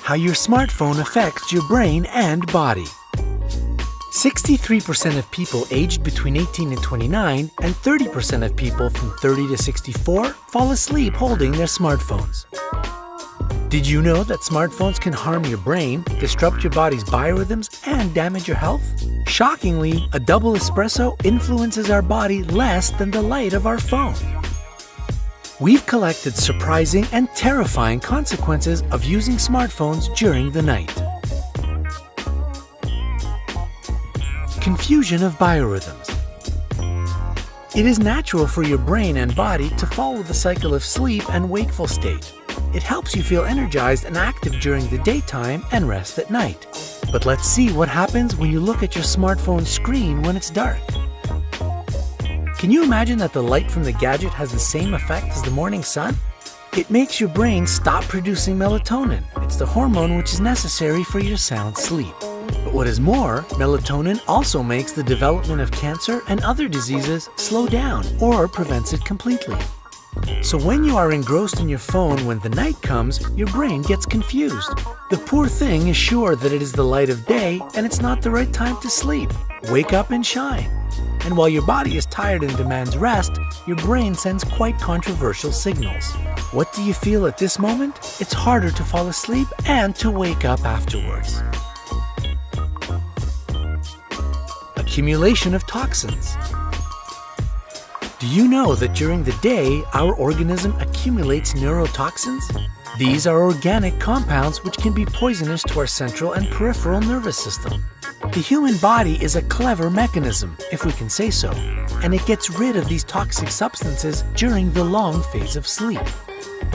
how your smartphone affects your brain and body. 63% of people aged between 18 and 29 and 30% of people from 30 to 64 fall asleep holding their smartphones. Did you know that smartphones can harm your brain, disrupt your body's biorhythms, and damage your health? Shockingly, a double espresso influences our body less than the light of our phone. We've collected surprising and terrifying consequences of using smartphones during the night. Confusion of biorhythms. It is natural for your brain and body to follow the cycle of sleep and wakeful state. It helps you feel energized and active during the daytime and rest at night. But let's see what happens when you look at your smartphone screen when it's dark. Can you imagine that the light from the gadget has the same effect as the morning sun? It makes your brain stop producing melatonin. It's the hormone which is necessary for your sound sleep. But what is more, melatonin also makes the development of cancer and other diseases slow down or prevents it completely. So when you are engrossed in your phone when the night comes, your brain gets confused. The poor thing is sure that it is the light of day and it's not the right time to sleep. Wake up and shine. And while your body is tired and demands rest, your brain sends quite controversial signals. What do you feel at this moment? It's harder to fall asleep and to wake up afterwards. Accumulation of toxins. Do you know that during the day, our organism accumulates neurotoxins? These are organic compounds which can be poisonous to our central and peripheral nervous system. The human body is a clever mechanism, if we can say so, and it gets rid of these toxic substances during the long phase of sleep.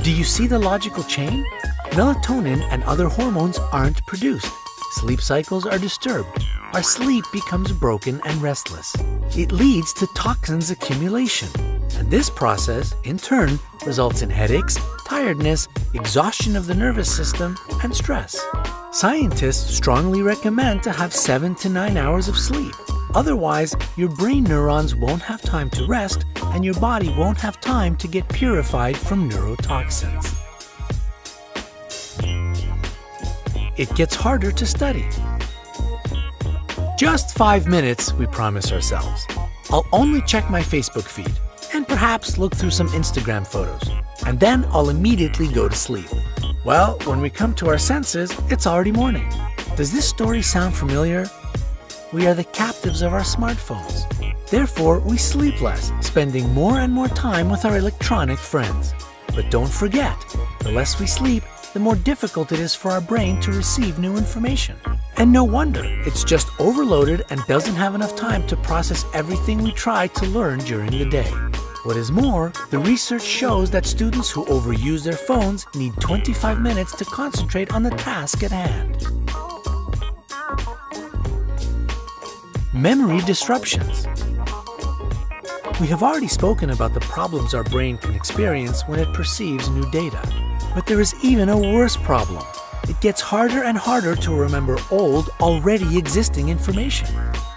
Do you see the logical chain? Melatonin and other hormones aren't produced. Sleep cycles are disturbed. Our sleep becomes broken and restless. It leads to toxins accumulation, and this process, in turn, results in headaches, tiredness, exhaustion of the nervous system, and stress. Scientists strongly recommend to have 7 to 9 hours of sleep. Otherwise, your brain neurons won't have time to rest, and your body won't have time to get purified from neurotoxins. It gets harder to study. Just 5 minutes, we promise ourselves. I'll only check my Facebook feed and perhaps look through some Instagram photos, and then I'll immediately go to sleep. Well, when we come to our senses, it's already morning. Does this story sound familiar? We are the captives of our smartphones. Therefore, we sleep less, spending more and more time with our electronic friends. But don't forget, the less we sleep, the more difficult it is for our brain to receive new information. And no wonder, it's just overloaded and doesn't have enough time to process everything we try to learn during the day. What is more, the research shows that students who overuse their phones need 25 minutes to concentrate on the task at hand. Memory disruptions. We have already spoken about the problems our brain can experience when it perceives new data. But there is even a worse problem. It gets harder and harder to remember old, already existing information.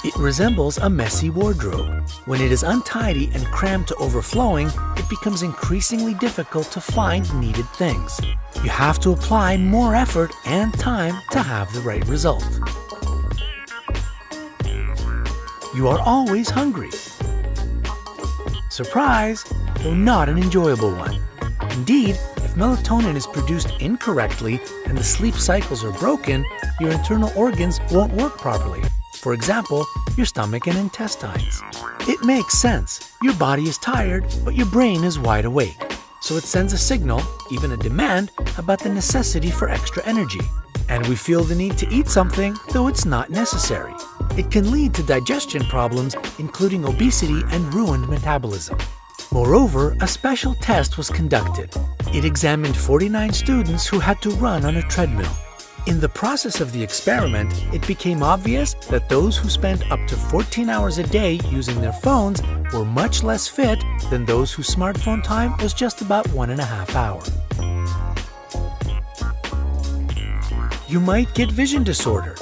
It resembles a messy wardrobe. When it is untidy and crammed to overflowing, it becomes increasingly difficult to find needed things. You have to apply more effort and time to have the right result. You are always hungry. Surprise, though not an enjoyable one. Indeed, if melatonin is produced incorrectly and the sleep cycles are broken, your internal organs won't work properly. For example, your stomach and intestines. It makes sense. Your body is tired, but your brain is wide awake. So it sends a signal, even a demand, about the necessity for extra energy. And we feel the need to eat something, though it's not necessary. It can lead to digestion problems, including obesity and ruined metabolism. Moreover, a special test was conducted. It examined 49 students who had to run on a treadmill. In the process of the experiment, it became obvious that those who spent up to 14 hours a day using their phones were much less fit than those whose smartphone time was just about 1.5 hours. You might get vision disorder.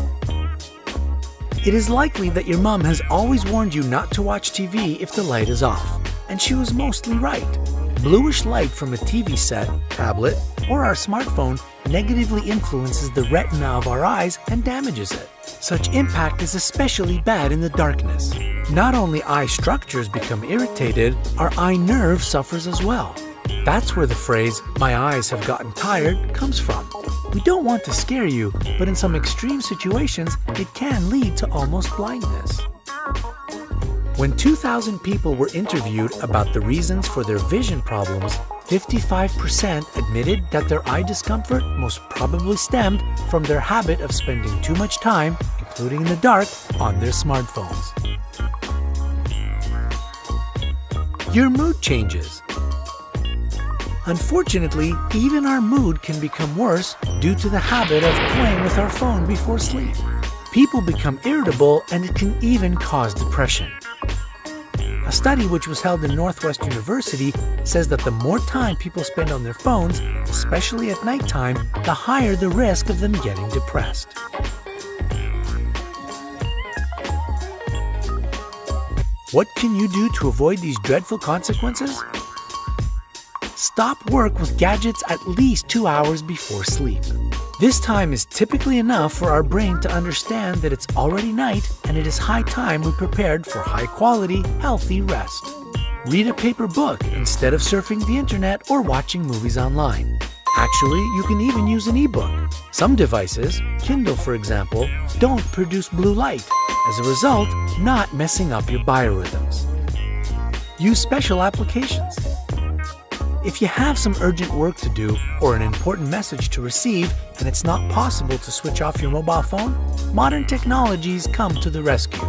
It is likely that your mom has always warned you not to watch TV if the light is off. And she was mostly right. Bluish light from a TV set, tablet, or our smartphone negatively influences the retina of our eyes and damages it. Such impact is especially bad in the darkness. Not only eye structures become irritated, our eye nerve suffers as well. That's where the phrase, "my eyes have gotten tired," comes from. We don't want to scare you, but in some extreme situations, it can lead to almost blindness. When 2,000 people were interviewed about the reasons for their vision problems, 55% admitted that their eye discomfort most probably stemmed from their habit of spending too much time, including in the dark, on their smartphones. Your mood changes. Unfortunately, even our mood can become worse due to the habit of playing with our phone before sleep. People become irritable, and it can even cause depression. A study which was held in Northwest University says that the more time people spend on their phones, especially at nighttime, the higher the risk of them getting depressed. What can you do to avoid these dreadful consequences? Stop work with gadgets at least 2 hours before sleep. This time is typically enough for our brain to understand that it's already night and it is high time we prepared for high-quality, healthy rest. Read a paper book instead of surfing the internet or watching movies online. Actually, you can even use an ebook. Some devices, Kindle for example, don't produce blue light, as a result, not messing up your biorhythms. Use special applications. If you have some urgent work to do or an important message to receive and it's not possible to switch off your mobile phone, modern technologies come to the rescue.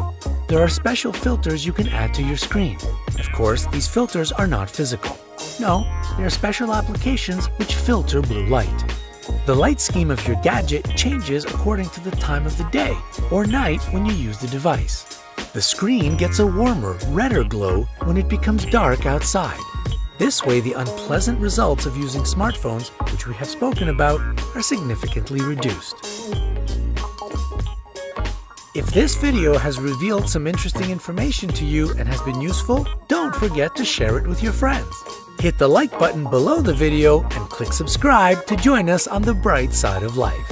There are special filters you can add to your screen. Of course, these filters are not physical. No, they are special applications which filter blue light. The light scheme of your gadget changes according to the time of the day or night when you use the device. The screen gets a warmer, redder glow when it becomes dark outside. This way, the unpleasant results of using smartphones, which we have spoken about, are significantly reduced. If this video has revealed some interesting information to you and has been useful, don't forget to share it with your friends. Hit the like button below the video and click subscribe to join us on the bright side of life.